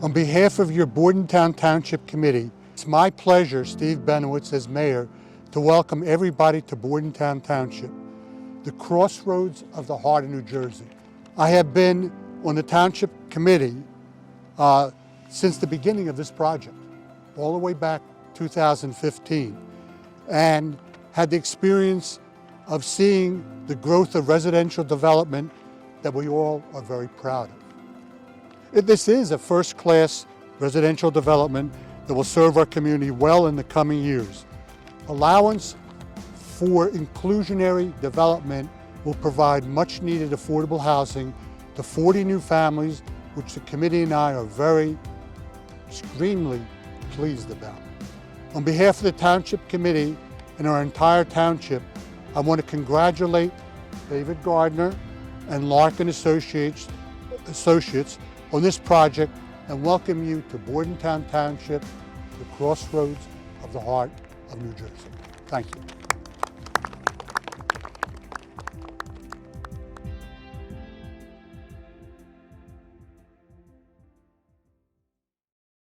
On behalf of your Bordentown Township Committee, it's my pleasure, Steve Benowitz, as mayor, to welcome everybody to Bordentown Township, the crossroads of the heart of New Jersey. I have been on the Township Committee since the beginning of this project, all the way back 2015, and had the experience of seeing the growth of residential development that we all are very proud of. This is a first-class residential development that will serve our community well in the coming years. Allowance for inclusionary development will provide much-needed affordable housing to 40 new families, which the committee and I are extremely pleased about. On behalf of the Township Committee and our entire township, I want to congratulate David Gardner and Larken Associates on this project and welcome you to Bordentown Township, the crossroads of the heart of New Jersey. Thank you.